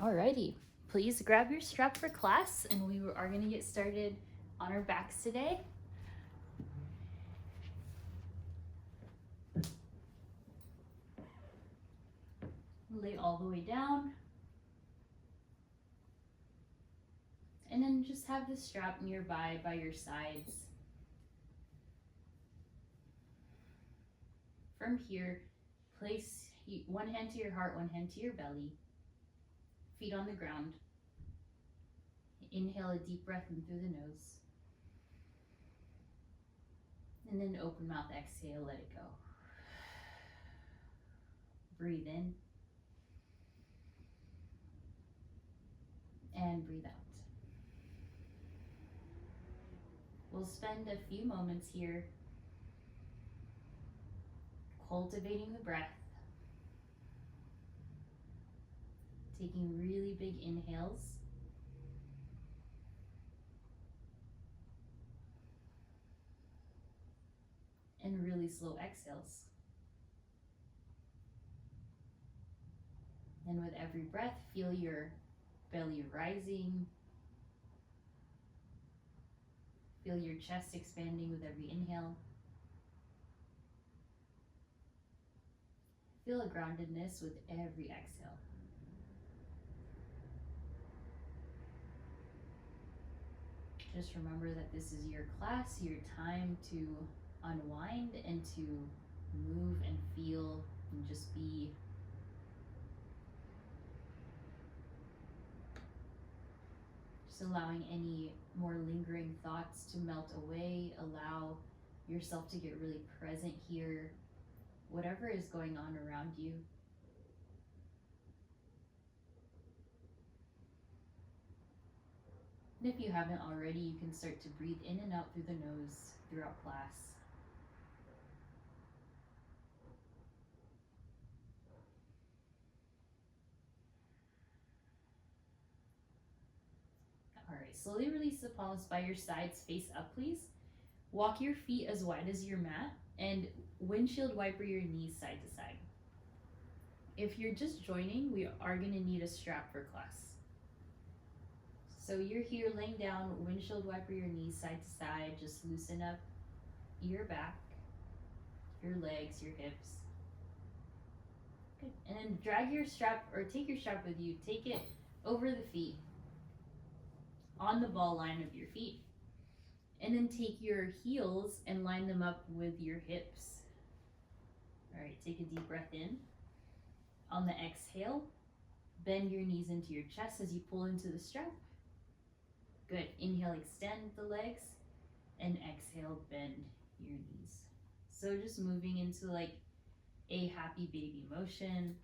Alrighty, please grab your strap for class and we are going to get started on our backs today. Lay all the way down. And then just have the strap nearby by your sides. From here, place one hand to your heart, one hand to your belly. Feet on the ground. Inhale a deep breath in through the nose. And then open mouth, exhale, let it go. Breathe in. And breathe out. We'll spend a few moments here cultivating the breath. Taking really big inhales. And really slow exhales. And with every breath, feel your belly rising. Feel your chest expanding with every inhale. Feel a groundedness with every exhale. Just remember that this is your class, your time to unwind and to move and feel and just be. Just allowing any more lingering thoughts to melt away. Allow yourself to get really present here, whatever is going on around you. And if you haven't already, you can start to breathe in and out through the nose throughout class. All right, slowly release the palms by your sides, face up, please. Walk your feet as wide as your mat and windshield wiper your knees side to side. If you're just joining, we are going to need a strap for class. So you're here laying down, windshield wiper your knees side to side, just loosen up your back, your legs, your hips. Good. And then drag your strap, or take your strap with you, take it over the feet, on the ball line of your feet. And then take your heels and line them up with your hips. All right, take a deep breath in. On the exhale, bend your knees into your chest as you pull into the strap. Good. Inhale, extend the legs, and exhale, bend your knees. So just moving into like a happy baby motion.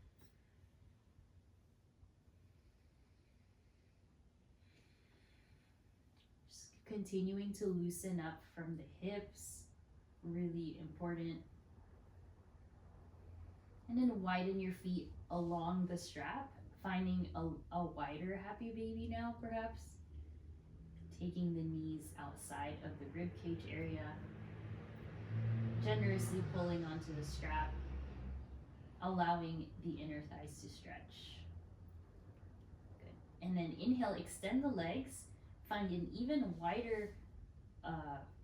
Just continuing to loosen up from the hips, really important. And then widen your feet along the strap, finding a wider happy baby now, perhaps. Taking the knees outside of the rib cage area, generously pulling onto the strap, allowing the inner thighs to stretch. Good. And then inhale, extend the legs, find an even wider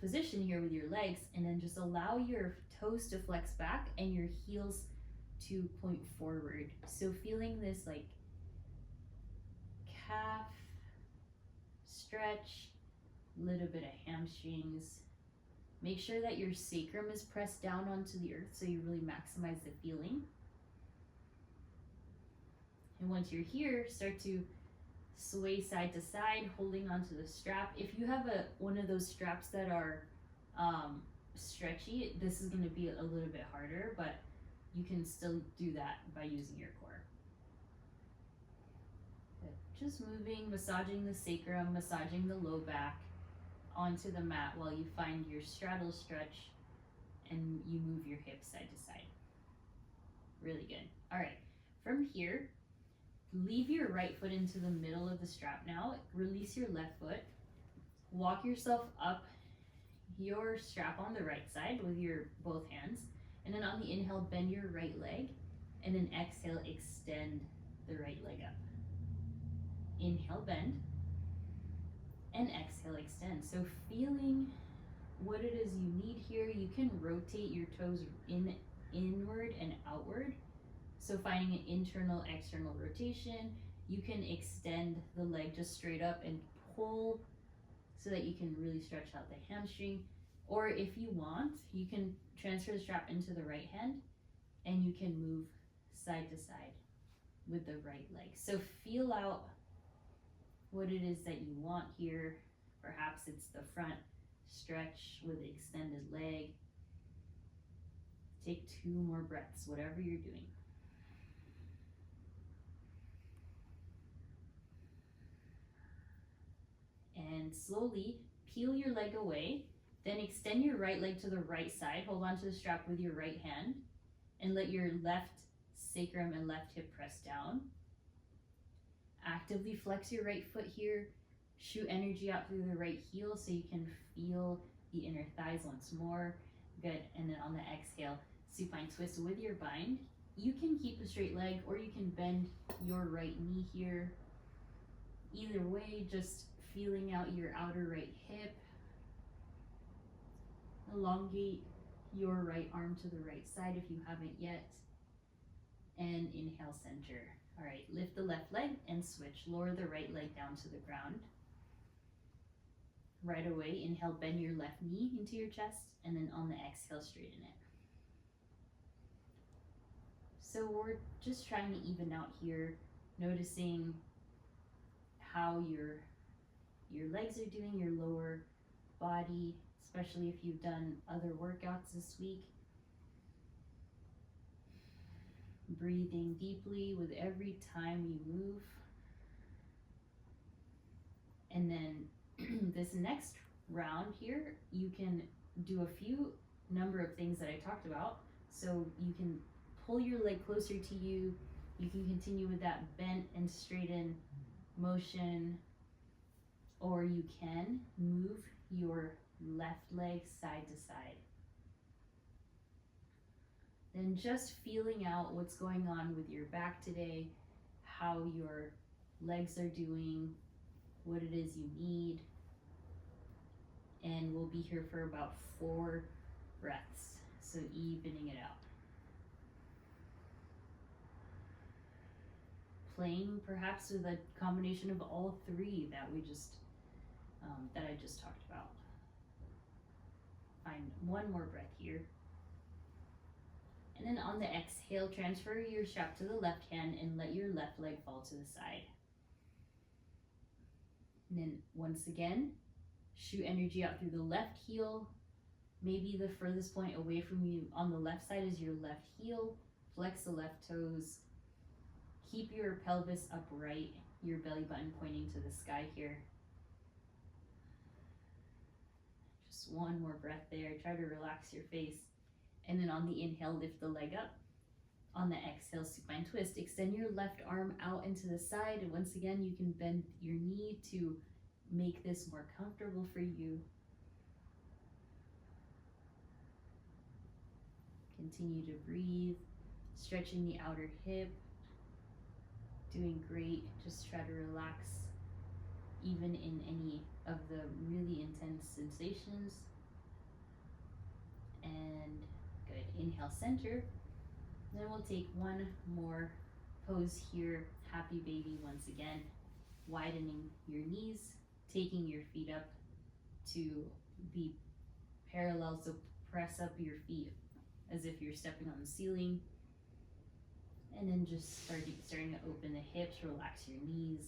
position here with your legs, and then just allow your toes to flex back and your heels to point forward. So feeling this like calf stretch, little bit of hamstrings. Make sure that your sacrum is pressed down onto the earth so you really maximize the feeling. And once you're here, start to sway side to side, holding onto the strap. If you have one of those straps that are stretchy, this is going to be a little bit harder, but you can still do that by using your core. Just moving, massaging the sacrum, massaging the low back onto the mat while you find your straddle stretch and you move your hips side to side. Really good. All right, from here, leave your right foot into the middle of the strap now. Release your left foot. Walk yourself up your strap on the right side with your both hands. And then on the inhale, bend your right leg. And then exhale, extend the right leg up. inhale, bend, and exhale, extend. So feeling what it is you need here. You can rotate your toes inward and outward. So finding an internal, external rotation. You can extend the leg just straight up and pull so that you can really stretch out the hamstring. Or if you want, you can transfer the strap into the right hand and you can move side to side with the right leg. So feel out what it is that you want here. Perhaps it's the front stretch with the extended leg. Take 2 more breaths, whatever you're doing. And slowly peel your leg away. Then extend your right leg to the right side. Hold on to the strap with your right hand and let your left sacrum and left hip press down. Actively flex your right foot here. Shoot energy out through the right heel so you can feel the inner thighs once more. Good. And then on the exhale, supine twist with your bind. You can keep a straight leg or you can bend your right knee here. Either way, just feeling out your outer right hip. Elongate your right arm to the right side if you haven't yet. And inhale, center. All right, lift the left leg and switch. Lower the right leg down to the ground. Right away, inhale, bend your left knee into your chest, and then on the exhale, straighten it. So we're just trying to even out here, noticing how your legs are doing, your lower body, especially if you've done other workouts this week. Breathing deeply with every time you move. And then this next round here, you can do a few number of things that I talked about. So you can pull your leg closer to you. You can continue with that bent and straighten motion, or you can move your left leg side to side. Then just feeling out what's going on with your back today, how your legs are doing, what it is you need. And we'll be here for about 4 breaths, so evening it out. Playing perhaps with a combination of all 3 that I just talked about. Find 1 more breath here. And then on the exhale, transfer your strap to the left hand and let your left leg fall to the side. And then once again, shoot energy out through the left heel. Maybe the furthest point away from you on the left side is your left heel. Flex the left toes. Keep your pelvis upright, your belly button pointing to the sky here. Just 1 more breath there. Try to relax your face. And then on the inhale, lift the leg up. On the exhale, supine twist. Extend your left arm out into the side. And once again, you can bend your knee to make this more comfortable for you. Continue to breathe, stretching the outer hip. Doing great. Just try to relax even in any of the really intense sensations. And good. Inhale, center. Then we'll take 1 more pose here. Happy baby once again. Widening your knees, taking your feet up to be parallel. So press up your feet as if you're stepping on the ceiling. And then just starting to open the hips, relax your knees,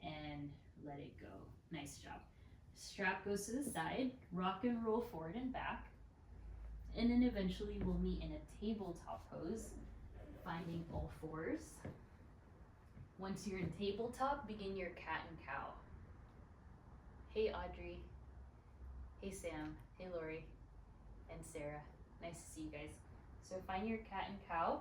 and let it go. Nice job. Strap goes to the side, rock and roll forward and back. And then eventually we'll meet in a tabletop pose, finding all 4s. Once you're in tabletop, begin your cat and cow. Hey Audrey, hey Sam, hey Lori, and Sarah. Nice to see you guys. So find your cat and cow.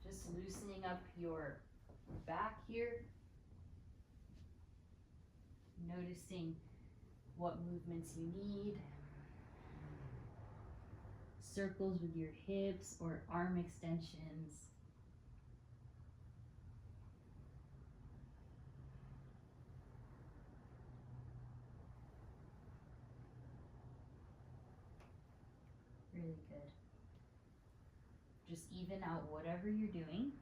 Just loosening up your back here. Noticing what movements you need. circles with your hips or arm extensions. Really good. Just even out whatever you're doing.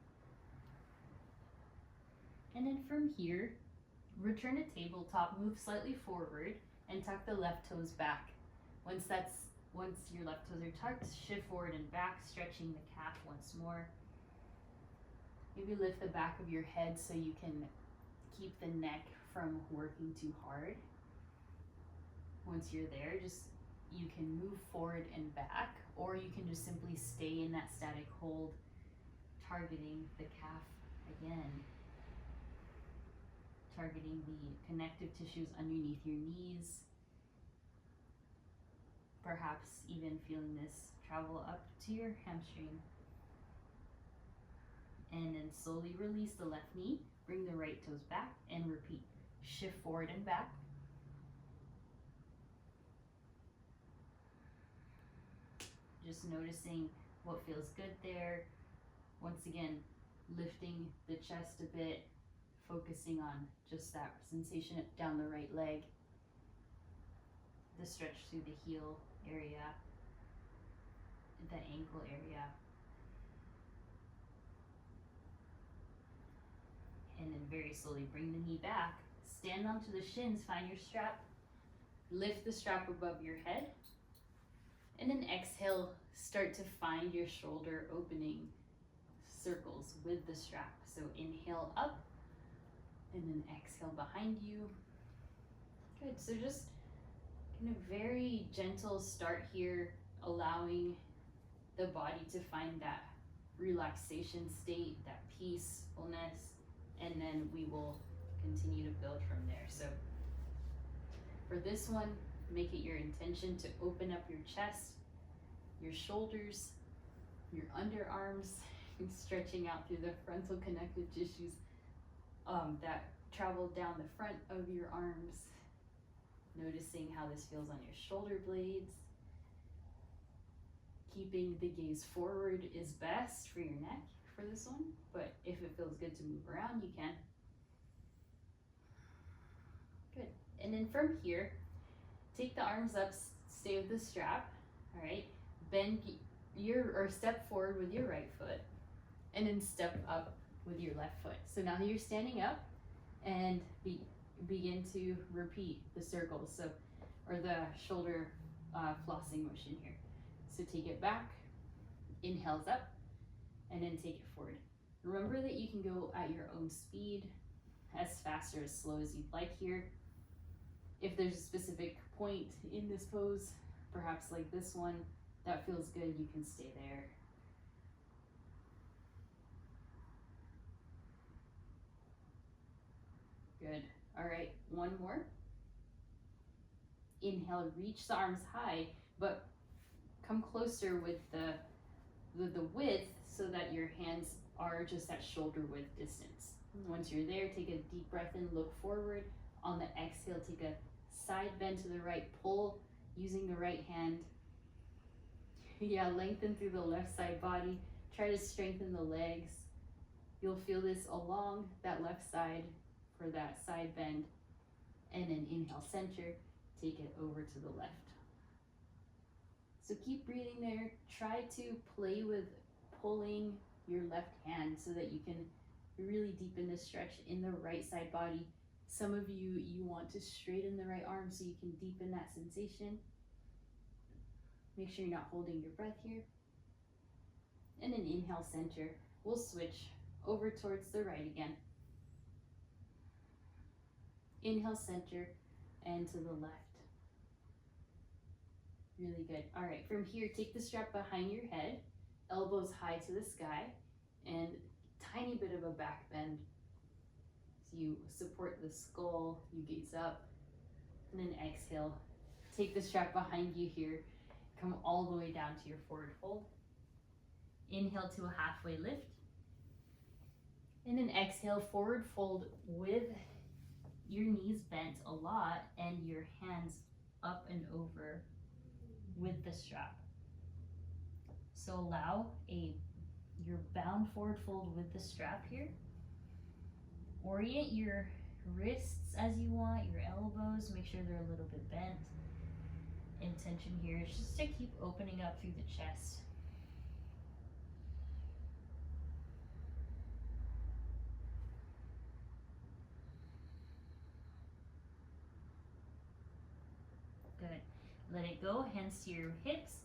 And then from here, return to tabletop, move slightly forward, and tuck the left toes back. Once your left toes are tucked, shift forward and back, stretching the calf once more. Maybe lift the back of your head so you can keep the neck from working too hard. Once you're there, you can move forward and back, or you can just simply stay in that static hold, targeting the calf again. Targeting the connective tissues underneath your knees. Perhaps even feeling this travel up to your hamstring. And then slowly release the left knee, bring the right toes back, and repeat. Shift forward and back. Just noticing what feels good there. Once again, lifting the chest a bit, focusing on just that sensation down the right leg, the stretch through the heel area, the ankle area. And then very slowly bring the knee back, stand onto the shins, find your strap, lift the strap above your head, and then exhale, start to find your shoulder opening circles with the strap. So inhale up, and then exhale behind you. Good, so just kind of very gentle start here, allowing the body to find that relaxation state, that peacefulness, and then we will continue to build from there. So for this one, make it your intention to open up your chest, your shoulders, your underarms, and stretching out through the frontal connective tissues that travel down the front of your arms. Noticing how this feels on your shoulder blades. Keeping the gaze forward is best for your neck for this one, but if it feels good to move around, you can. Good. And then from here, take the arms up, stay with the strap, all right? Bend or step forward with your right foot, and then step up with your left foot. So now you're standing up, and begin to repeat the circles, or the shoulder flossing motion here. So take it back, inhales up, and then take it forward. Remember that you can go at your own speed, as fast or as slow as you'd like here. If there's a specific point in this pose, perhaps like this one, that feels good, you can stay there. Good. All right, one more. Inhale, reach the arms high, but come closer with the width so that your hands are just at shoulder width distance. Once you're there, take a deep breath in, look forward. On the exhale, take a side bend to the right, pull using the right hand. Yeah, lengthen through the left side body. Try to strengthen the legs. You'll feel this along that left side for that side bend. And then inhale, center, take it over to the left. So keep breathing there. Try to play with pulling your left hand so that you can really deepen the stretch in the right side body. Some of you want to straighten the right arm so you can deepen that sensation. Make sure you're not holding your breath here. And then inhale, center. We'll switch over towards the right again. Inhale, center, and to the left. Really good. All right, from here, take the strap behind your head, elbows high to the sky, and tiny bit of a back bend. So you support the skull, you gaze up, and then exhale. Take the strap behind you here, come all the way down to your forward fold. Inhale to a halfway lift, and then exhale, forward fold with your knees bent a lot and your hands up and over with the strap. So allow your bound forward fold with the strap here. Orient your wrists as you want, your elbows, make sure they're a little bit bent. Intention here is just to keep opening up through the chest. Good. Let it go, hands to your hips.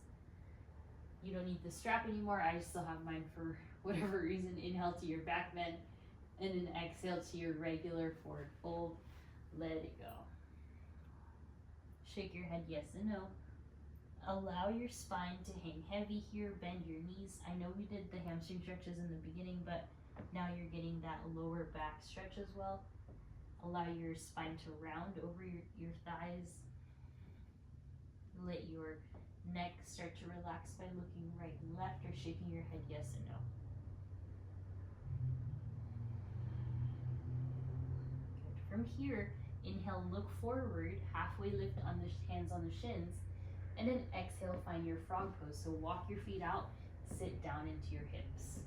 You don't need the strap anymore. I still have mine for whatever reason. Inhale to your back bend, and then exhale to your regular forward fold. Let it go. Shake your head yes and no. Allow your spine to hang heavy here. Bend your knees. I know we did the hamstring stretches in the beginning, but now you're getting that lower back stretch as well. Allow your spine to round over your thighs. Let your neck start to relax by looking right and left or shaking your head yes and no. Good. From here, inhale, look forward, halfway lift on the hands on the shins, and then exhale, find your frog pose. So walk your feet out, sit down into your hips.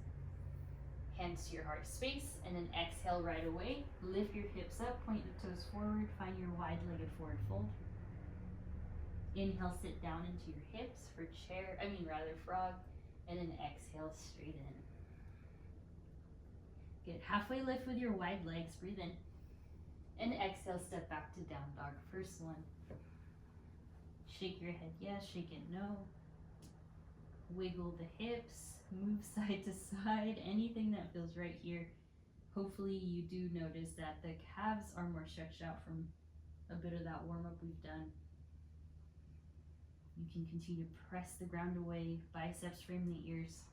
Hands to your heart space, and then exhale right away. Lift your hips up, point the toes forward, find your wide-legged forward fold. Inhale, sit down into your hips for frog, and then exhale, straight in. Good, halfway lift with your wide legs, breathe in. And exhale, step back to down dog, first one. Shake your head yes, shake it no. Wiggle the hips, move side to side, anything that feels right here. Hopefully you do notice that the calves are more stretched out from a bit of that warm-up we've done. You can continue to press the ground away, biceps frame the ears.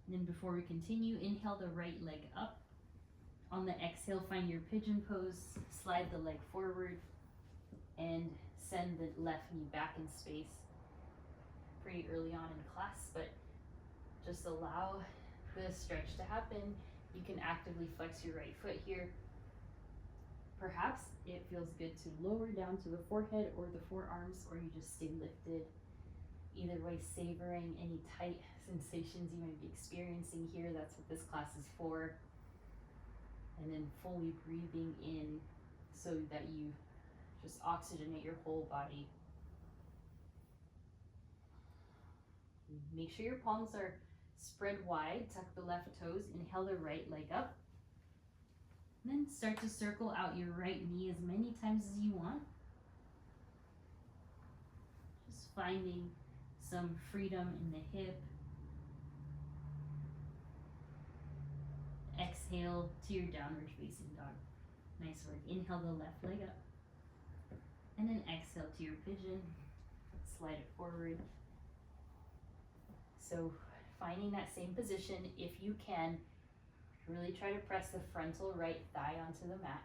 And then before we continue, inhale the right leg up. On the exhale, find your pigeon pose, slide the leg forward, and send the left knee back in space. Pretty early on in class, but just allow the stretch to happen. You can actively flex your right foot here. Perhaps it feels good to lower down to the forehead or the forearms, or you just stay lifted. Either way, savoring any tight sensations you might be experiencing here. That's what this class is for. And then fully breathing in so that you just oxygenate your whole body. Make sure your palms are spread wide, tuck the left toes, inhale the right leg up. And then start to circle out your right knee as many times as you want. Just finding some freedom in the hip. Exhale to your downward facing dog. Nice work. Inhale the left leg up. And then exhale to your pigeon. Slide it forward. So finding that same position, if you can, really try to press the frontal right thigh onto the mat.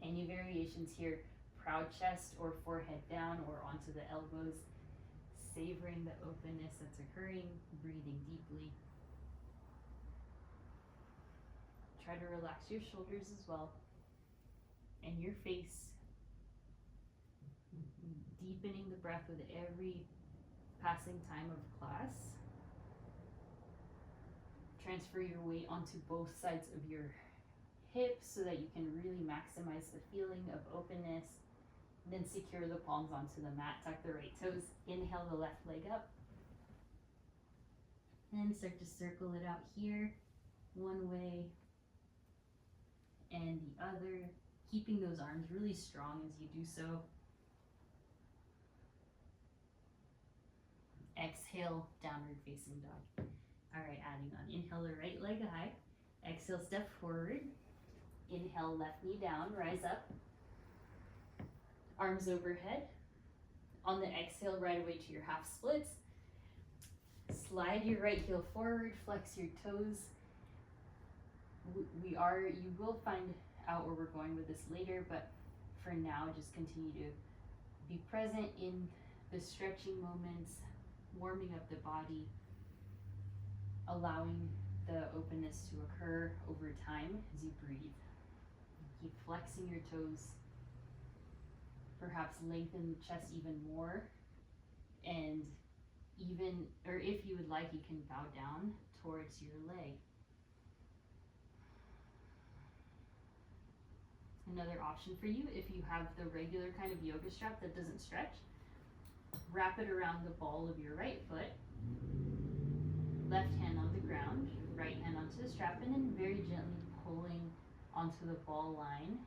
Any variations here, proud chest or forehead down or onto the elbows, savoring the openness that's occurring, breathing deeply. Try to relax your shoulders as well, and your face. Deepening the breath with every passing time of class. Transfer your weight onto both sides of your hips so that you can really maximize the feeling of openness. And then secure the palms onto the mat, tuck the right toes, inhale the left leg up. And start to circle it out here, one way and the other, keeping those arms really strong as you do so. Exhale, downward facing dog. All right, adding on. Inhale the right leg high. Exhale, step forward. Inhale, left knee down, rise up. Arms overhead. On the exhale, right away to your half splits. Slide your right heel forward, flex your toes. You will find out where we're going with this later, but for now, just continue to be present in the stretching moments, warming up the body, allowing the openness to occur over time as you breathe. Keep flexing your toes. Perhaps lengthen the chest even more. And even, or if you would like, you can bow down towards your leg. Another option for you, if you have the regular kind of yoga strap that doesn't stretch, wrap it around the ball of your right foot, left hand on the ground, right hand onto the strap, and then very gently pulling onto the ball line,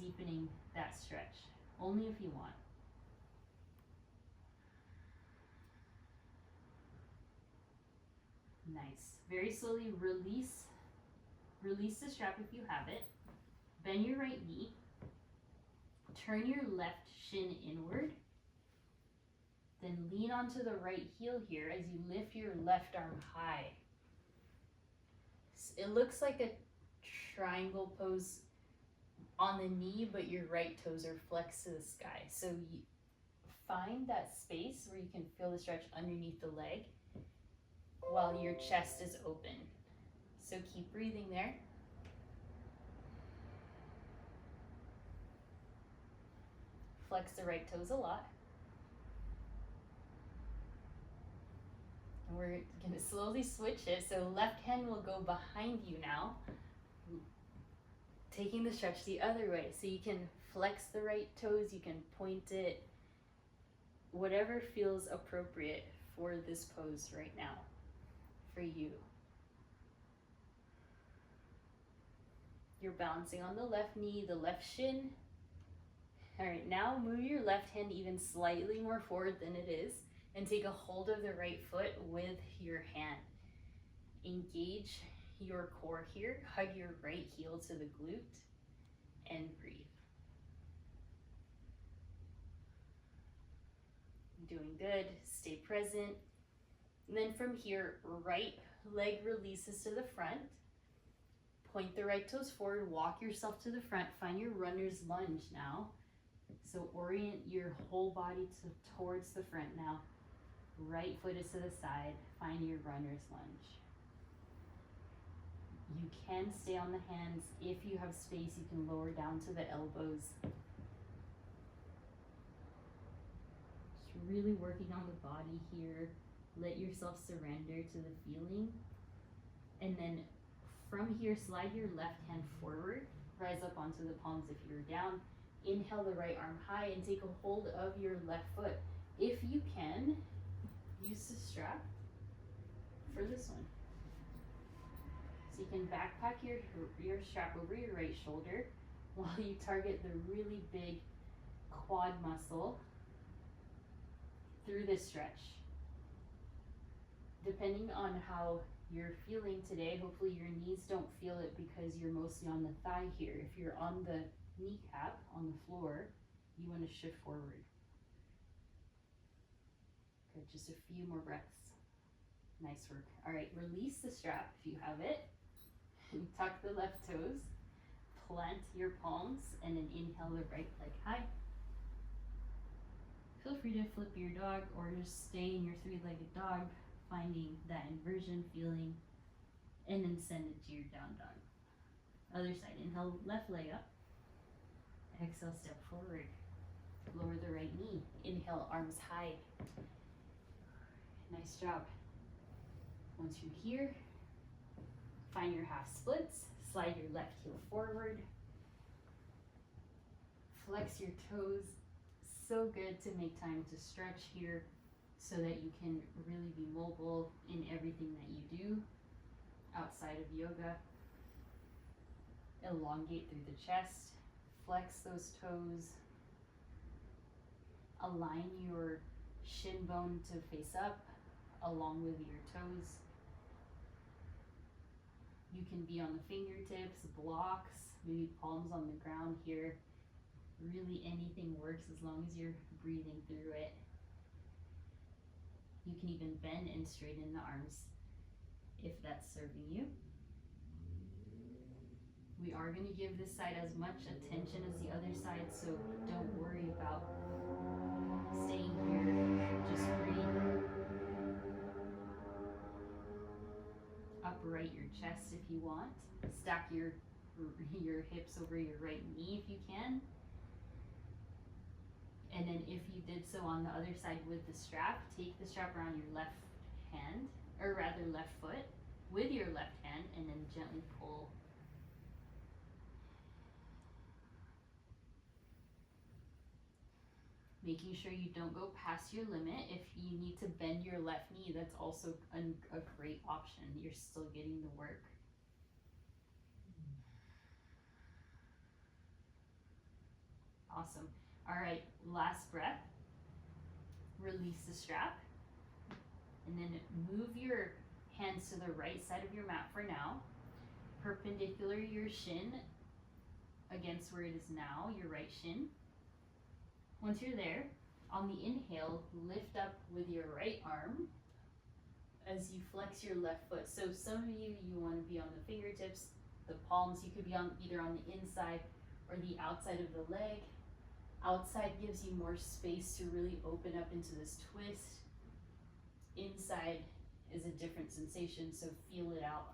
deepening that stretch, only if you want. Nice. Very slowly release the strap if you have it. Bend your right knee. Turn your left shin inward. Then lean onto the right heel here as you lift your left arm high. It looks like a triangle pose on the knee, but your right toes are flexed to the sky. So you find that space where you can feel the stretch underneath the leg while your chest is open. So keep breathing there. Flex the right toes a lot. And we're going to slowly switch it. So left hand will go behind you now, taking the stretch the other way. So you can flex the right toes, you can point it, whatever feels appropriate for this pose right now, for you. You're balancing on the left knee, the left shin. All right, now move your left hand even slightly more forward than it is and take a hold of the right foot with your hand. Engage your core here, hug your right heel to the glute, and breathe. Doing good, stay present. And then from here, right leg releases to the front. Point the right toes forward, walk yourself to the front, find your runner's lunge now. So orient your whole body towards the front now. Right foot is to the side, find your runner's lunge. You can stay on the hands. If you have space, you can lower down to the elbows. Just really working on the body here. Let yourself surrender to the feeling. And then from here, slide your left hand forward. Rise up onto the palms if you're down. Inhale the right arm high and take a hold of your left foot. If you can, use the strap for this one. So you can backpack your strap over your right shoulder while you target the really big quad muscle through this stretch. Depending on how you're feeling today, hopefully your knees don't feel it because you're mostly on the thigh here. If you're on the kneecap on the floor, you want to shift forward. Good, just a few more breaths. Nice work. All right, release the strap if you have it. Tuck the left toes, plant your palms, and then inhale the right leg high. Feel free to flip your dog or just stay in your three-legged dog, finding that inversion feeling, and then send it to your down dog. Other side, inhale, left leg up. Exhale, step forward. Lower the right knee. Inhale, arms high. Nice job. Once you're here, find your half splits. Slide your left heel forward. Flex your toes. So good to make time to stretch here so that you can really be mobile in everything that you do outside of yoga. Elongate through the chest. Flex those toes. Align your shin bone to face up along with your toes. You can be on the fingertips, blocks, maybe palms on the ground here. Really anything works as long as you're breathing through it. You can even bend and straighten the arms if that's serving you. We are going to give this side as much attention as the other side, so don't worry about staying here. Just breathe. Up upright your chest if you want. Stack your hips over your right knee if you can. And then if you did so on the other side with the strap, take the strap around your left hand, or rather left foot, with your left hand, and then gently pull. Making sure you don't go past your limit. If you need to bend your left knee, that's also a great option. You're still getting the work. Awesome. All right, last breath. Release the strap. And then move your hands to the right side of your mat for now. Perpendicular your shin against where it is now, your right shin. Once you're there, on the inhale, lift up with your right arm as you flex your left foot. So some of you want to be on the fingertips, the palms. You could be on either on the inside or the outside of the leg. Outside gives you more space to really open up into this twist. Inside is a different sensation, so feel it out.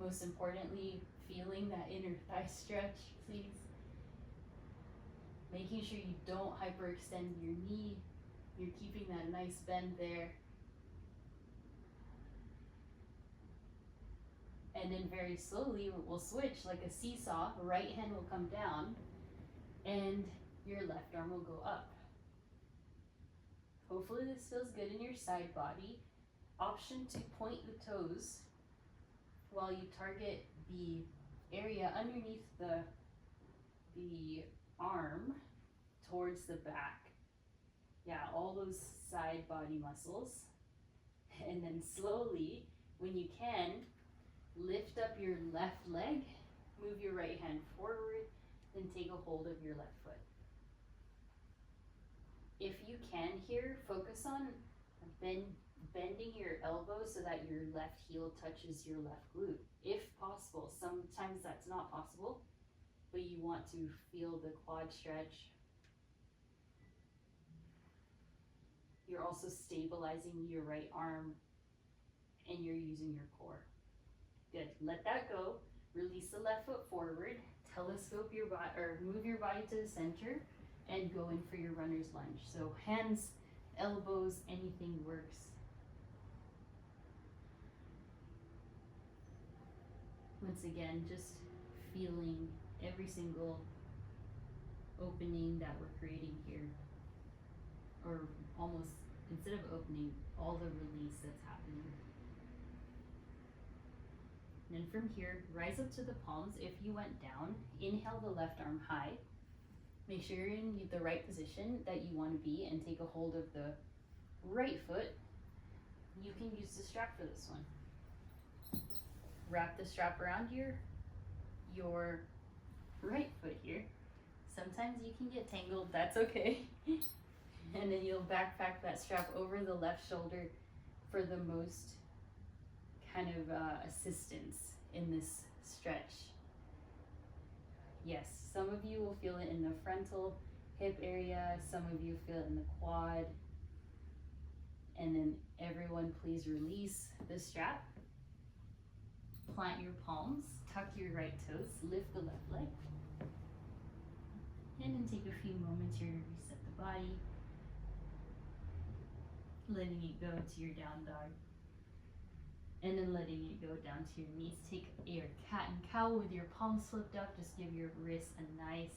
Most importantly, feeling that inner thigh stretch, please. Making sure you don't hyperextend your knee. You're keeping that nice bend there. And then very slowly, we'll switch like a seesaw. Right hand will come down, and your left arm will go up. Hopefully this feels good in your side body. Option to point the toes while you target the area underneath the arm towards the back. Yeah, all those side body muscles. And then slowly, when you can, lift up your left leg, move your right hand forward, then take a hold of your left foot. If you can here, focus on bending your elbow so that your left heel touches your left glute, if possible. Sometimes that's not possible, but you want to feel the quad stretch. You're also stabilizing your right arm, and you're using your core. Good. Let that go. Release the left foot forward. Telescope your body, or move your body to the center, and go in for your runner's lunge. So hands, elbows, anything works. Once again, just feeling every single opening that we're creating here, or almost, instead of opening, all the release that's happening. And then from here, rise up to the palms. If you went down, inhale the left arm high. Make sure you're in the right position that you want to be, and take a hold of the right foot. You can use the strap for this one. Wrap the strap around your right foot here. Sometimes you can get tangled, that's okay. And then you'll backpack that strap over the left shoulder for the most kind of assistance in this stretch. Yes, some of you will feel it in the frontal hip area, some of you feel it in the quad. And then everyone, please release the strap. Plant your palms, tuck your right toes, lift the left leg. And then take a few moments here to reset the body. Letting it go to your down dog. And then letting it go down to your knees. Take your cat and cow with your palms flipped up. Just give your wrists a nice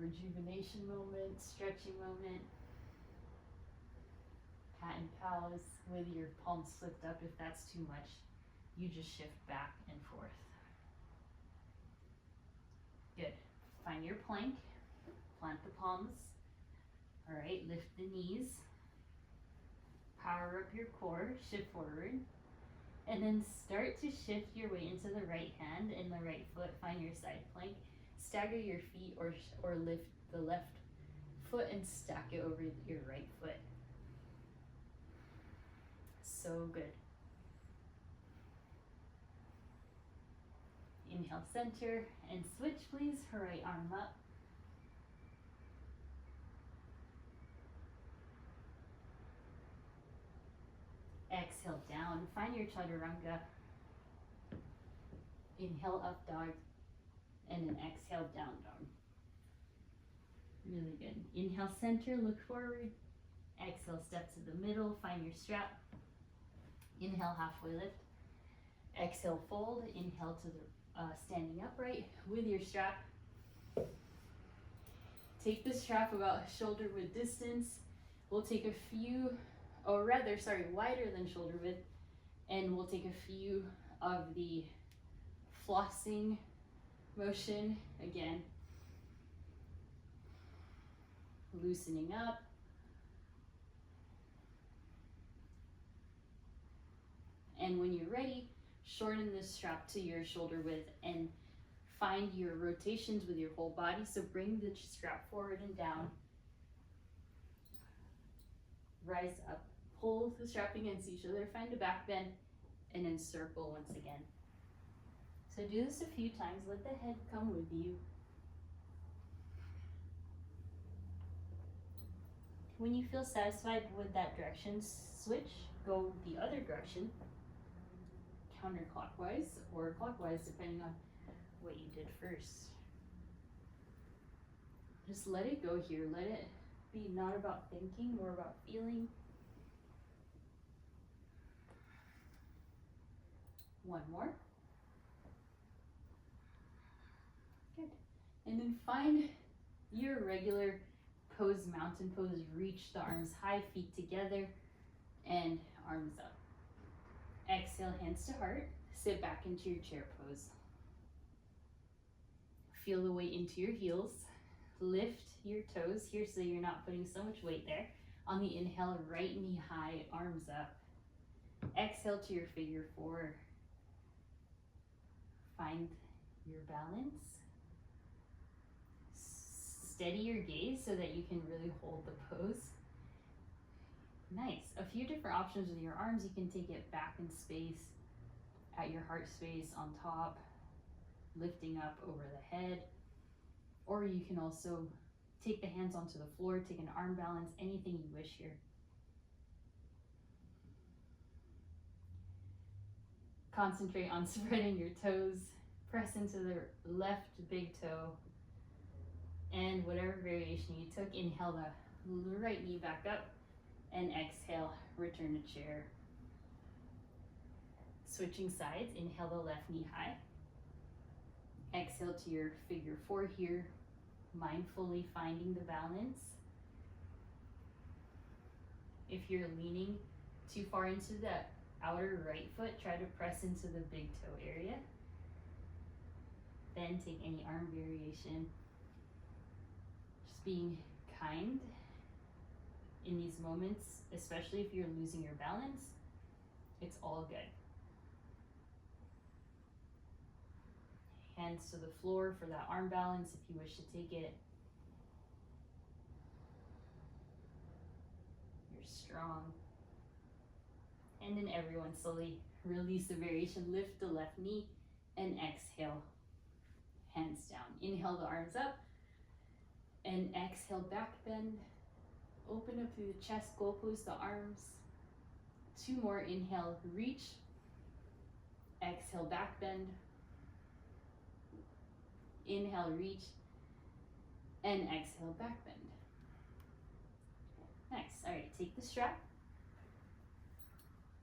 rejuvenation moment, stretching moment. Cat and cows with your palms flipped up. If that's too much, you just shift back and forth. Good. Find your plank. Plant the palms. All right, lift the knees. Power up your core, shift forward. And then start to shift your way into the right hand and the right foot. Find your side plank. Stagger your feet, or lift the left foot and stack it over your right foot. So good. Inhale, center, and switch, please. Right arm up. Exhale down. Find your chaturanga. Inhale up dog. And then exhale down dog. Really good. Inhale center, look forward. Exhale step to the middle, find your strap. Inhale halfway lift. Exhale fold. Inhale to the standing upright with your strap. Take the strap about shoulder width distance. We'll take a few, or rather, sorry, wider than shoulder width, and we'll take a few of the flossing motion again. Loosening up. And when you're ready, shorten the strap to your shoulder width and find your rotations with your whole body. So bring the strap forward and down. Rise up. Pull the strap against each other. Find a back bend and then circle once again. So do this a few times. Let the head come with you. When you feel satisfied with that direction, switch. Go the other direction. Counterclockwise or clockwise, depending on what you did first. Just let it go here. Let it be not about thinking, more about feeling. One more. Good. And then find your regular pose, mountain pose. Reach the arms high, feet together, and arms up. Exhale, hands to heart. Sit back into your chair pose. Feel the weight into your heels. Lift your toes here so you're not putting so much weight there. On the inhale, right knee high, arms up. Exhale to your figure four. Find your balance. Steady your gaze so that you can really hold the pose. Nice. A few different options with your arms. You can take it back in space, at your heart space, on top, lifting up over the head. Or you can also take the hands onto the floor, take an arm balance, anything you wish here. Concentrate on spreading your toes. Press into the left big toe. And whatever variation you took, inhale the right knee back up. And exhale, return to chair. Switching sides, inhale the left knee high. Exhale to your figure four here, mindfully finding the balance. If you're leaning too far into the outer right foot, try to press into the big toe area. Then take any arm variation. Just being kind in these moments, especially if you're losing your balance, it's all good. Hands to the floor for that arm balance if you wish to take it. You're strong. And then everyone slowly release the variation. Lift the left knee and exhale, hands down. Inhale the arms up and exhale, back bend. Open up through the chest, goal pose the arms. Two more, inhale, reach. Exhale, back bend. Inhale, reach. And exhale, back bend. Nice. All right, take the strap.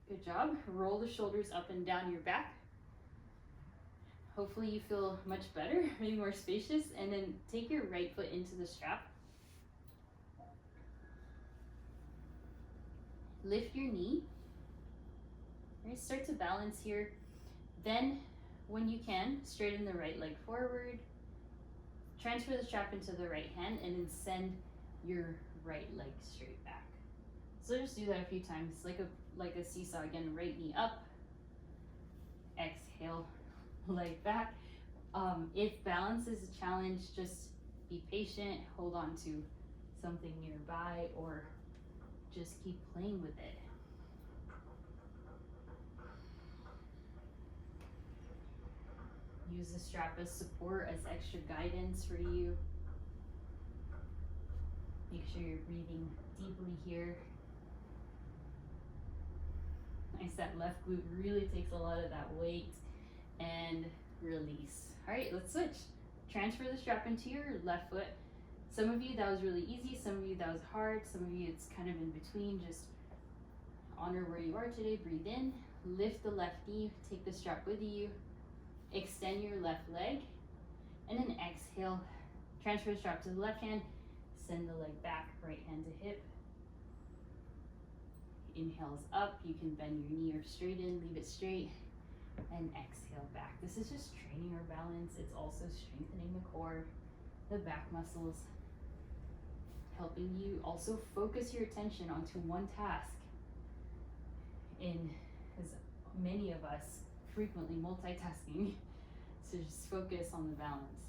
Good job. Roll the shoulders up and down your back. Hopefully you feel much better, maybe more spacious. And then take your right foot into the strap. Lift your knee. All right, start to balance here. Then, when you can, straighten the right leg forward. Transfer the strap into the right hand and then send your right leg straight back. So just do that a few times, like a seesaw again. Right knee up. Exhale, leg back. If balance is a challenge, just be patient. Hold on to something nearby or just keep playing with it. Use the strap as support, as extra guidance for you. Make sure you're breathing deeply here. Nice, that left glute really takes a lot of that weight. And release. All right, let's switch. Transfer the strap into your left foot. Some of you, that was really easy. Some of you, that was hard. Some of you, it's kind of in between. Just honor where you are today. Breathe in. Lift the left knee. Take the strap with you. Extend your left leg. And then exhale. Transfer the strap to the left hand. Send the leg back. Right hand to hip. Inhales up. You can bend your knee or straighten. Leave it straight. And exhale back. This is just training our balance. It's also strengthening the core, the back muscles, helping you also focus your attention onto one task. Because many of us frequently multitasking, so just focus on the balance.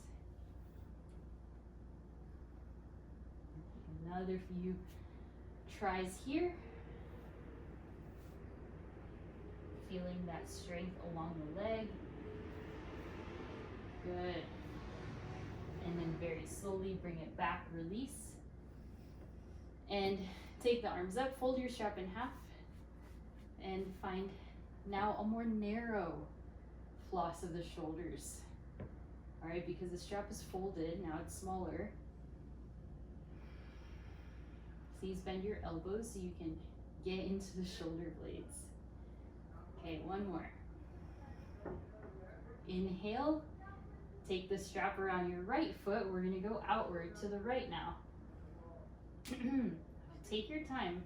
Another few tries here. Feeling that strength along the leg. Good. And then very slowly bring it back, release. And take the arms up, fold your strap in half, and find now a more narrow floss of the shoulders. All right, because the strap is folded, now it's smaller. Please bend your elbows so you can get into the shoulder blades. Okay, one more. Inhale, take the strap around your right foot. We're gonna go outward to the right now. Take your time.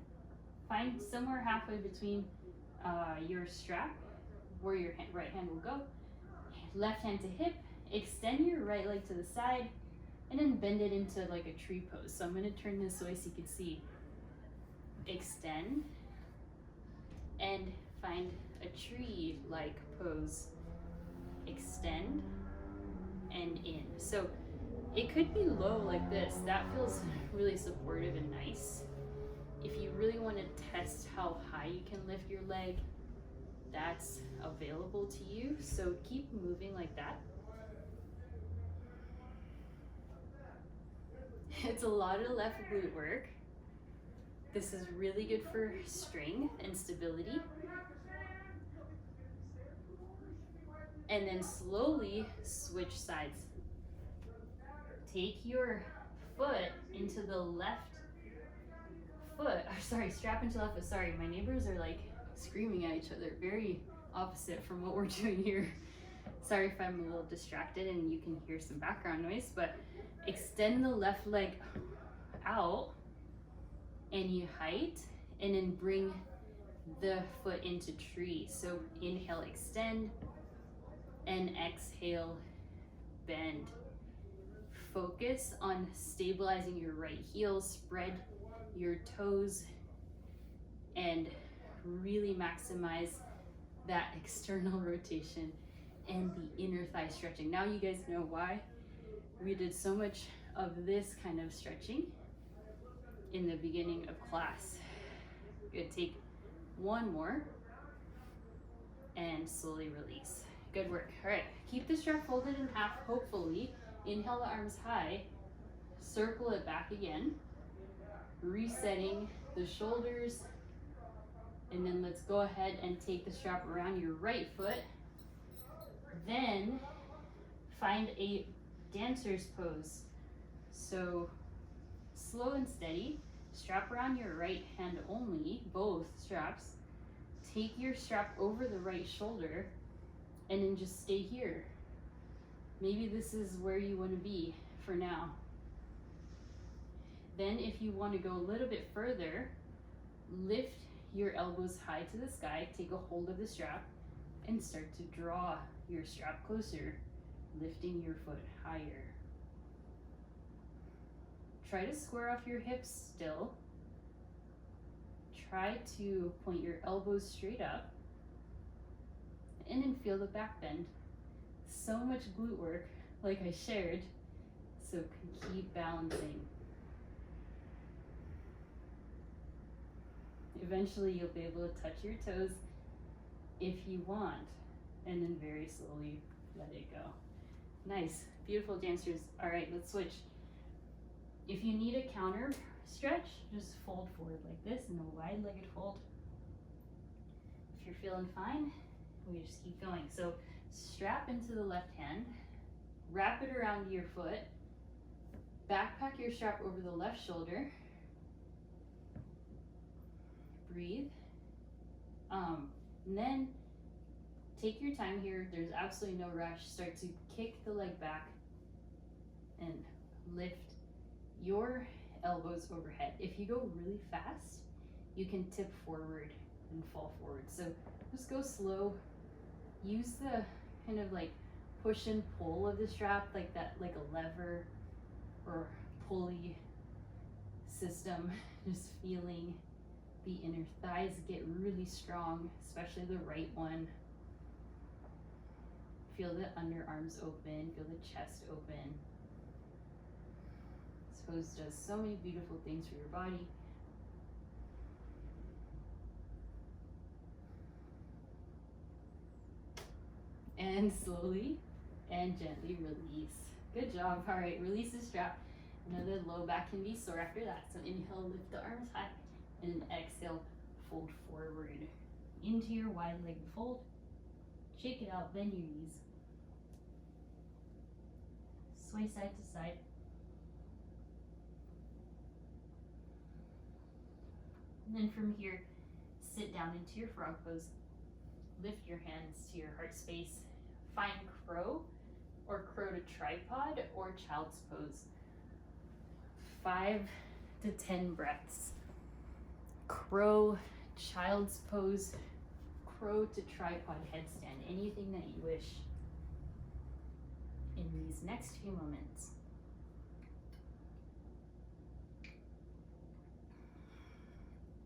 Find somewhere halfway between your strap, where your right hand will go. Left hand to hip. Extend your right leg to the side, and then bend it into like a tree pose. So I'm gonna turn this way so you can see. Extend, and find a tree-like pose. Extend and in. So it could be low like this. That feels really supportive and nice. If you really want to test how high you can lift your leg, that's available to you. So keep moving like that. It's a lot of left glute work. This is really good for strength and stability. And then slowly switch sides. Take your foot into the left foot. Sorry, strap into left foot. Sorry, my neighbors are like screaming at each other. Very opposite from what we're doing here. Sorry if I'm a little distracted and you can hear some background noise, but extend the left leg out any height and then bring the foot into tree. So inhale, extend, and exhale, bend. Focus on stabilizing your right heel, spread your toes, and really maximize that external rotation and the inner thigh stretching. Now you guys know why we did so much of this kind of stretching in the beginning of class. Good, take one more and slowly release. Good work. All right, keep the strap folded in half, hopefully. Inhale the arms high, circle it back again, resetting the shoulders, and then let's go ahead and take the strap around your right foot. Then find a dancer's pose. So slow and steady, strap around your right hand only, both straps. Take your strap over the right shoulder and then just stay here. Maybe this is where you want to be for now. Then if you want to go a little bit further, lift your elbows high to the sky, take a hold of the strap, and start to draw your strap closer, lifting your foot higher. Try to square off your hips still. Try to point your elbows straight up, and then feel the back bend. So much glute work, like I shared, so keep balancing. Eventually you'll be able to touch your toes if you want, and then very slowly let it go. Nice, beautiful dancers. All right, let's switch. If you need a counter stretch, just fold forward like this in a wide-legged fold. If you're feeling fine, we just keep going. So strap into the left hand, wrap it around your foot, backpack your strap over the left shoulder, breathe, and then take your time here. There's absolutely no rush. Start to kick the leg back and lift your elbows overhead. If you go really fast, you can tip forward and fall forward. So just go slow. Use the kind of like push and pull of the strap, like that, like a lever or pulley system. Just feeling the inner thighs get really strong, especially the right one. Feel the underarms open, feel the chest open. This pose does so many beautiful things for your body. And slowly and gently release. Good job. All right, release the strap. I know the low back can be sore after that. So inhale, lift the arms high, and then exhale, fold forward into your wide-legged fold. Shake it out, bend your knees. Sway side to side. And then from here, sit down into your frog pose. Lift your hands to your heart space. Find crow or crow to tripod or child's pose. 5 to 10 breaths. Crow, child's pose, crow to tripod headstand. Anything that you wish in these next few moments.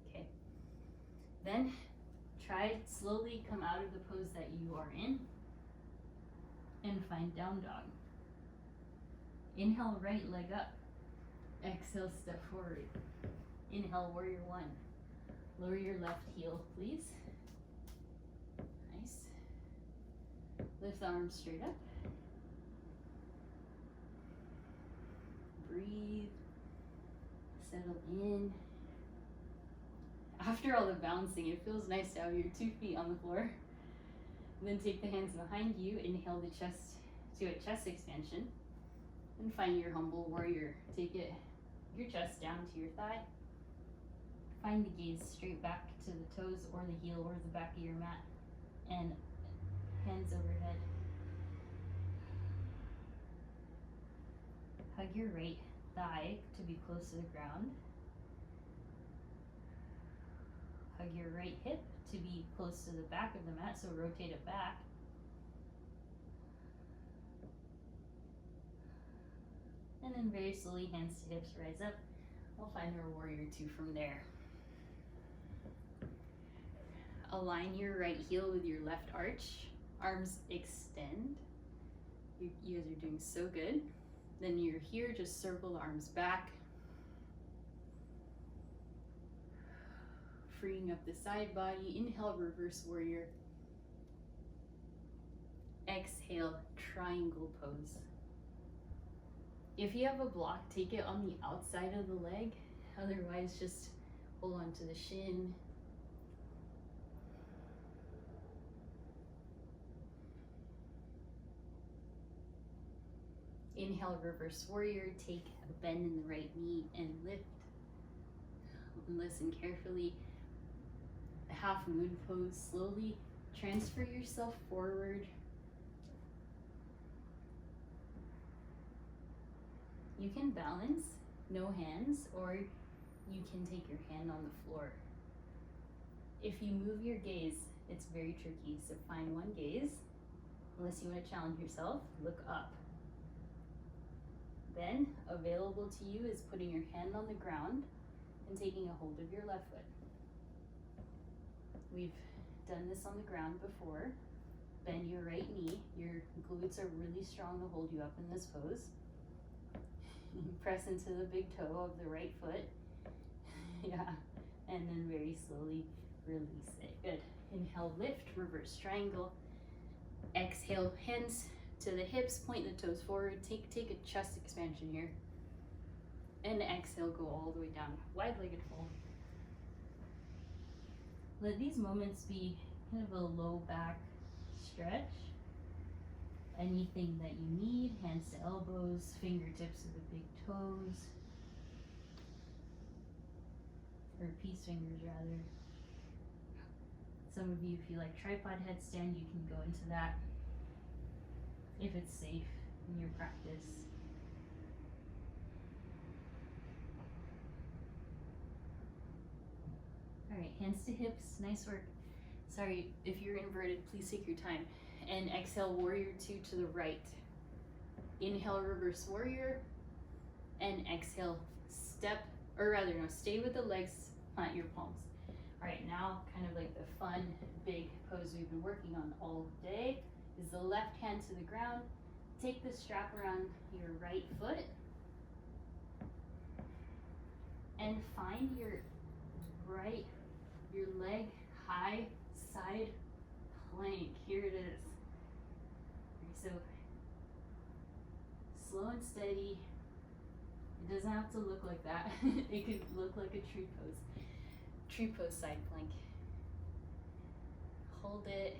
Okay. Then try slowly come out of the pose that you are in and find down dog. Inhale, right leg up. Exhale, step forward. Inhale, warrior one. Lower your left heel, please. Nice. Lift the arms straight up. Breathe. Settle in. After all the bouncing, it feels nice to have your 2 feet on the floor. And then take the hands behind you. Inhale the chest to a chest expansion. And find your humble warrior. Take your chest down to your thigh. Find the gaze straight back to the toes or the heel or the back of your mat. And hands overhead. Hug your right thigh to be close to the ground. Hug your right hip to be close to the back of the mat, so rotate it back. And then very slowly, hands to hips, rise up. We'll find our warrior two from there. Align your right heel with your left arch. Arms extend. You guys are doing so good. Then you're here, just circle the arms back. Freeing up the side body. Inhale, reverse warrior. Exhale, triangle pose. If you have a block, take it on the outside of the leg. Otherwise, just hold on to the shin. Inhale, reverse warrior. Take a bend in the right knee and lift. Listen carefully. Half moon pose. Slowly transfer yourself forward. You can balance, no hands, or you can take your hand on the floor. If you move your gaze, it's very tricky, so find one gaze. Unless you want to challenge yourself, look up. Then, available to you is putting your hand on the ground and taking a hold of your left foot. We've done this on the ground before. Bend your right knee. Your glutes are really strong to hold you up in this pose. Press into the big toe of the right foot. Yeah. And then very slowly release it. Good. Inhale, lift, reverse triangle. Exhale, hands to the hips, point the toes forward. Take a chest expansion here. And exhale, go all the way down. Wide-legged fold. Let these moments be kind of a low back stretch. Anything that you need, hands to elbows, fingertips to the big toes, or peace fingers rather. Some of you, if you like tripod headstand, you can go into that if it's safe in your practice. All right, hands to hips, nice work. Sorry, if you're inverted, please take your time. And exhale, warrior two to the right. Inhale, reverse warrior. And exhale, step, or rather, no, stay with the legs, plant your palms. All right, now kind of like the fun, big pose we've been working on all day is the left hand to the ground. Take the strap around your right foot. And find your leg high side plank. Here it is. So slow and steady. It doesn't have to look like that. It could look like a tree pose. Tree pose side plank. Hold it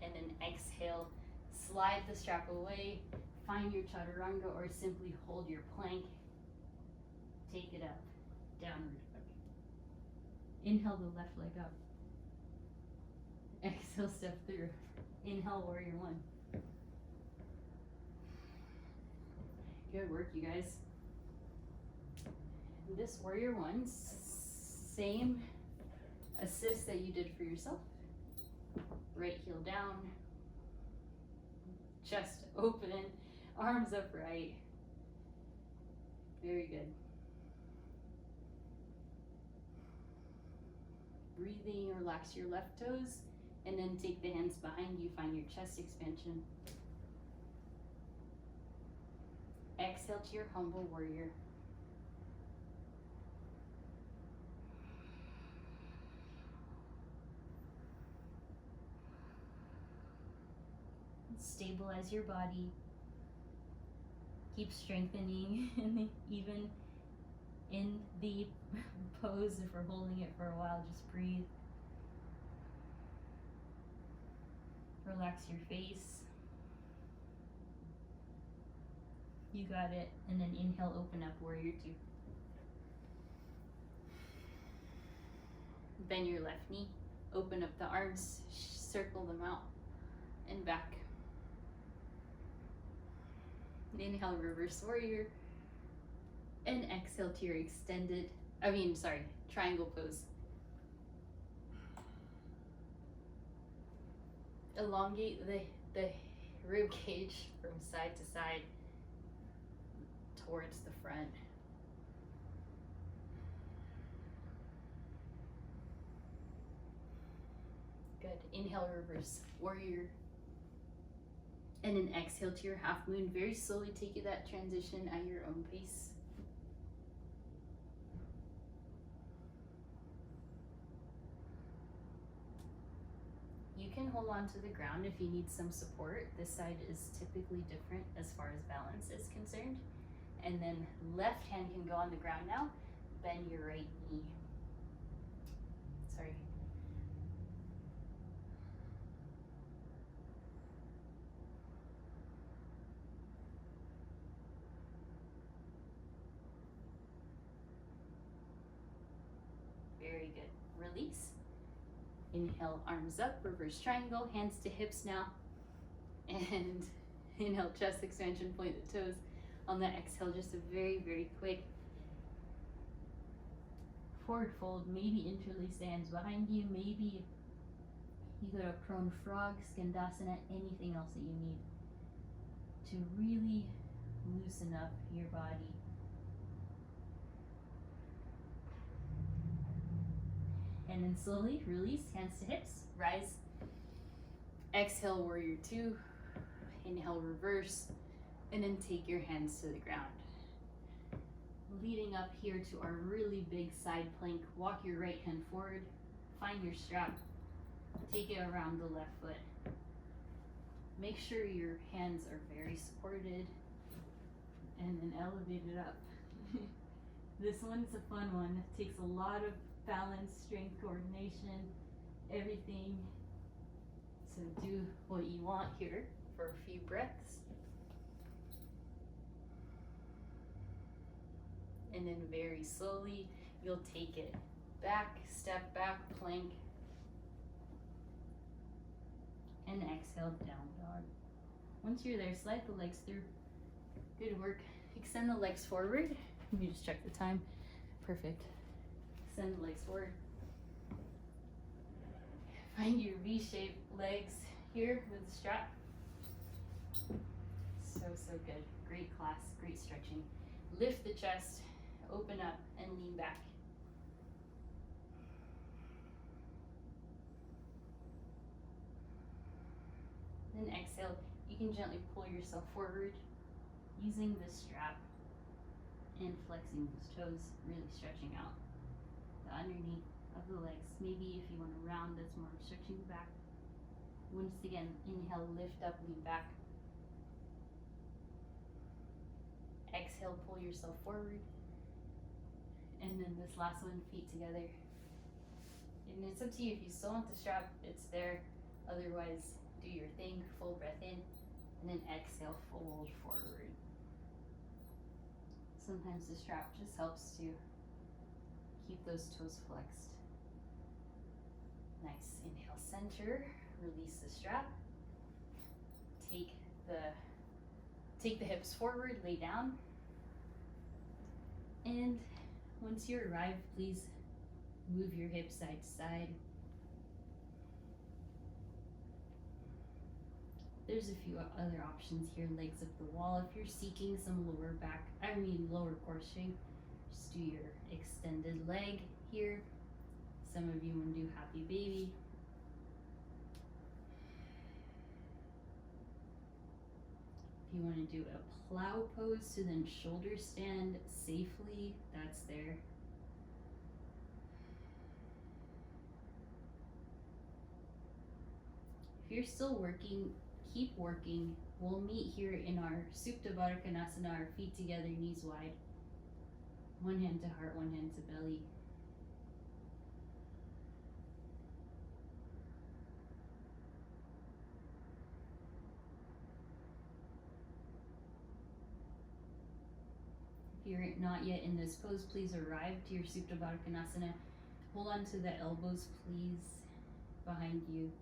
and then exhale. Slide the strap away. Find your chaturanga or simply hold your plank. Take it up. Downward dog. Inhale the left leg up. Exhale, step through. Inhale, warrior one. Good work, you guys. This warrior one, same assist that you did for yourself. Right heel down. Chest open. Arms upright. Very good. Breathing, relax your left toes, and then take the hands behind you, find your chest expansion. Exhale to your humble warrior. Stabilize your body. Keep strengthening even in the pose. If we're holding it for a while, just breathe. Relax your face. You got it. And then inhale, open up, warrior two. Bend your left knee. Open up the arms, circle them out and back. Inhale, reverse warrior. And exhale to your triangle pose. Elongate the rib cage from side to side towards the front. Good. Inhale, reverse warrior. And then exhale to your half moon. Very slowly take you that transition at your own pace. You can hold on to the ground if you need some support. This side is typically different as far as balance is concerned. And then left hand can go on the ground now. Bend your right knee. Sorry. Very good. Release. Inhale, arms up, reverse triangle, hands to hips now. And inhale, chest expansion, point the toes. On the exhale, just a very, very quick forward fold. Maybe interlace the hands behind you. Maybe you go to prone frog, skandasana, anything else that you need to really loosen up your body. And then slowly release, hands to hips, rise. Exhale, warrior two. Inhale, reverse. And then take your hands to the ground. Leading up here to our really big side plank, walk your right hand forward, find your strap, take it around the left foot. Make sure your hands are very supported, and then elevate it up. This one's a fun one. It takes a lot of balance, strength, coordination, everything So do what you want here for a few breaths. And then very slowly, you'll take it back, step back, plank, and exhale, down dog. Once you're there, slide the legs through. Good work. Extend the legs forward. Let me just check the time. Perfect. Extend the legs forward. Find your V-shaped legs here with the strap. So good. Great class, great stretching. Lift the chest, open up, and lean back. Then exhale. You can gently pull yourself forward using the strap and flexing those toes, really stretching out the underneath of the legs. Maybe if you want to round, that's more stretching the back. Once again, inhale, lift up, lean back. Exhale, pull yourself forward. And then this last one, feet together. And it's up to you. If you still want the strap, it's there. Otherwise, do your thing, full breath in, and then exhale, fold forward. Sometimes the strap just helps to keep those toes flexed. Nice. Inhale, center, release the strap. Take the hips forward, lay down. And once you arrive, please move your hips side to side. There's a few other options here, legs up the wall. If you're seeking some lower core strength, just do your extended leg here. Some of you want to do happy baby. If you want to do a plow pose, so then shoulder stand safely, that's there. If you're still working, keep working. We'll meet here in our Supta Baddha Konasana, our feet together, knees wide. One hand to heart, one hand to belly. If you're not yet in this pose, please arrive to your Supta Baddha Konasana. Hold on to the elbows, please, behind you.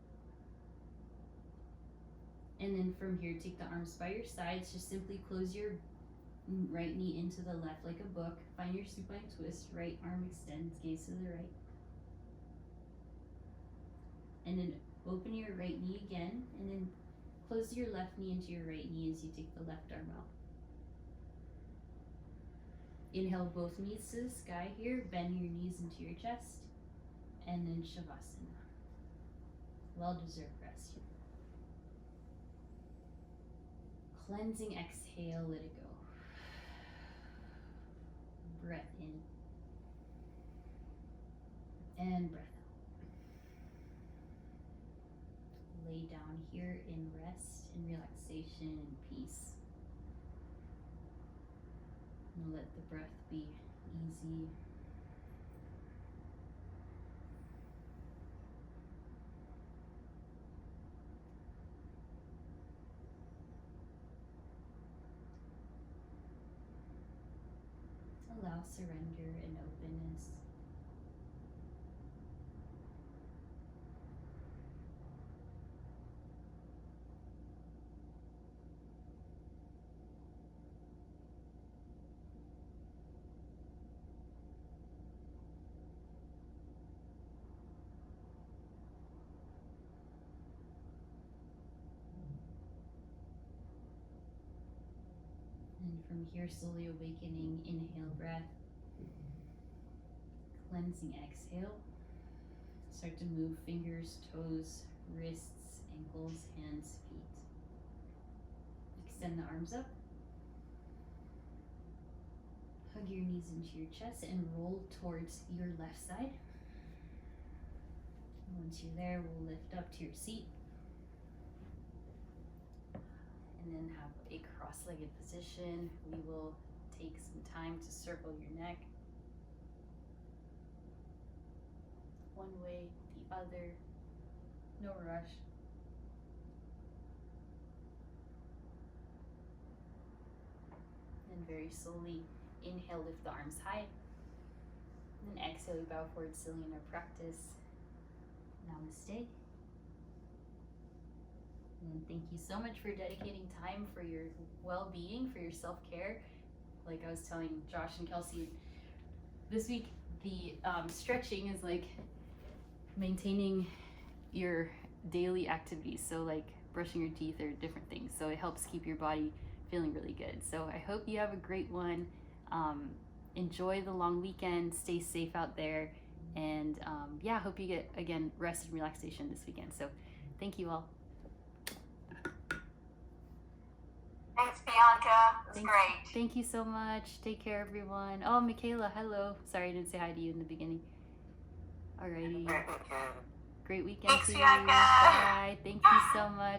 And then from here, take the arms by your sides. Just simply close your right knee into the left like a book. Find your supine twist. Right arm extends, gaze to the right. And then open your right knee again. And then close your left knee into your right knee as you take the left arm out. Inhale both knees to the sky here. Bend your knees into your chest. And then Shavasana. Well-deserved rest here. Cleansing exhale, let it go. Breath in. And breath out. Lay down here in rest, in relaxation, and peace. And let the breath be easy. Allow surrender and openness. And from here, slowly awakening, inhale breath. Cleansing exhale. Start to move fingers, toes, wrists, ankles, hands, feet. Extend the arms up. Hug your knees into your chest and roll towards your left side. Once you're there, we'll lift up to your seat. And then have a cross-legged position. We will take some time to circle your neck. One way, the other, no rush. And very slowly inhale, lift the arms high. And then exhale, you bow forward, still in our practice. Namaste. And thank you so much for dedicating time for your well-being, for your self-care. Like I was telling Josh and Kelsey, this week the stretching is like maintaining your daily activities. So like brushing your teeth or different things. So it helps keep your body feeling really good. So I hope you have a great one. Enjoy the long weekend. Stay safe out there. And yeah, hope you get, again, rest and relaxation this weekend. So thank you all. Thanks, Bianca. It was great. Thank you so much. Take care, everyone. Oh, Michaela, hello. Sorry I didn't say hi to you in the beginning. Alrighty. Great weekend Thanks, to you. Bianca. Bye. Thank you so much.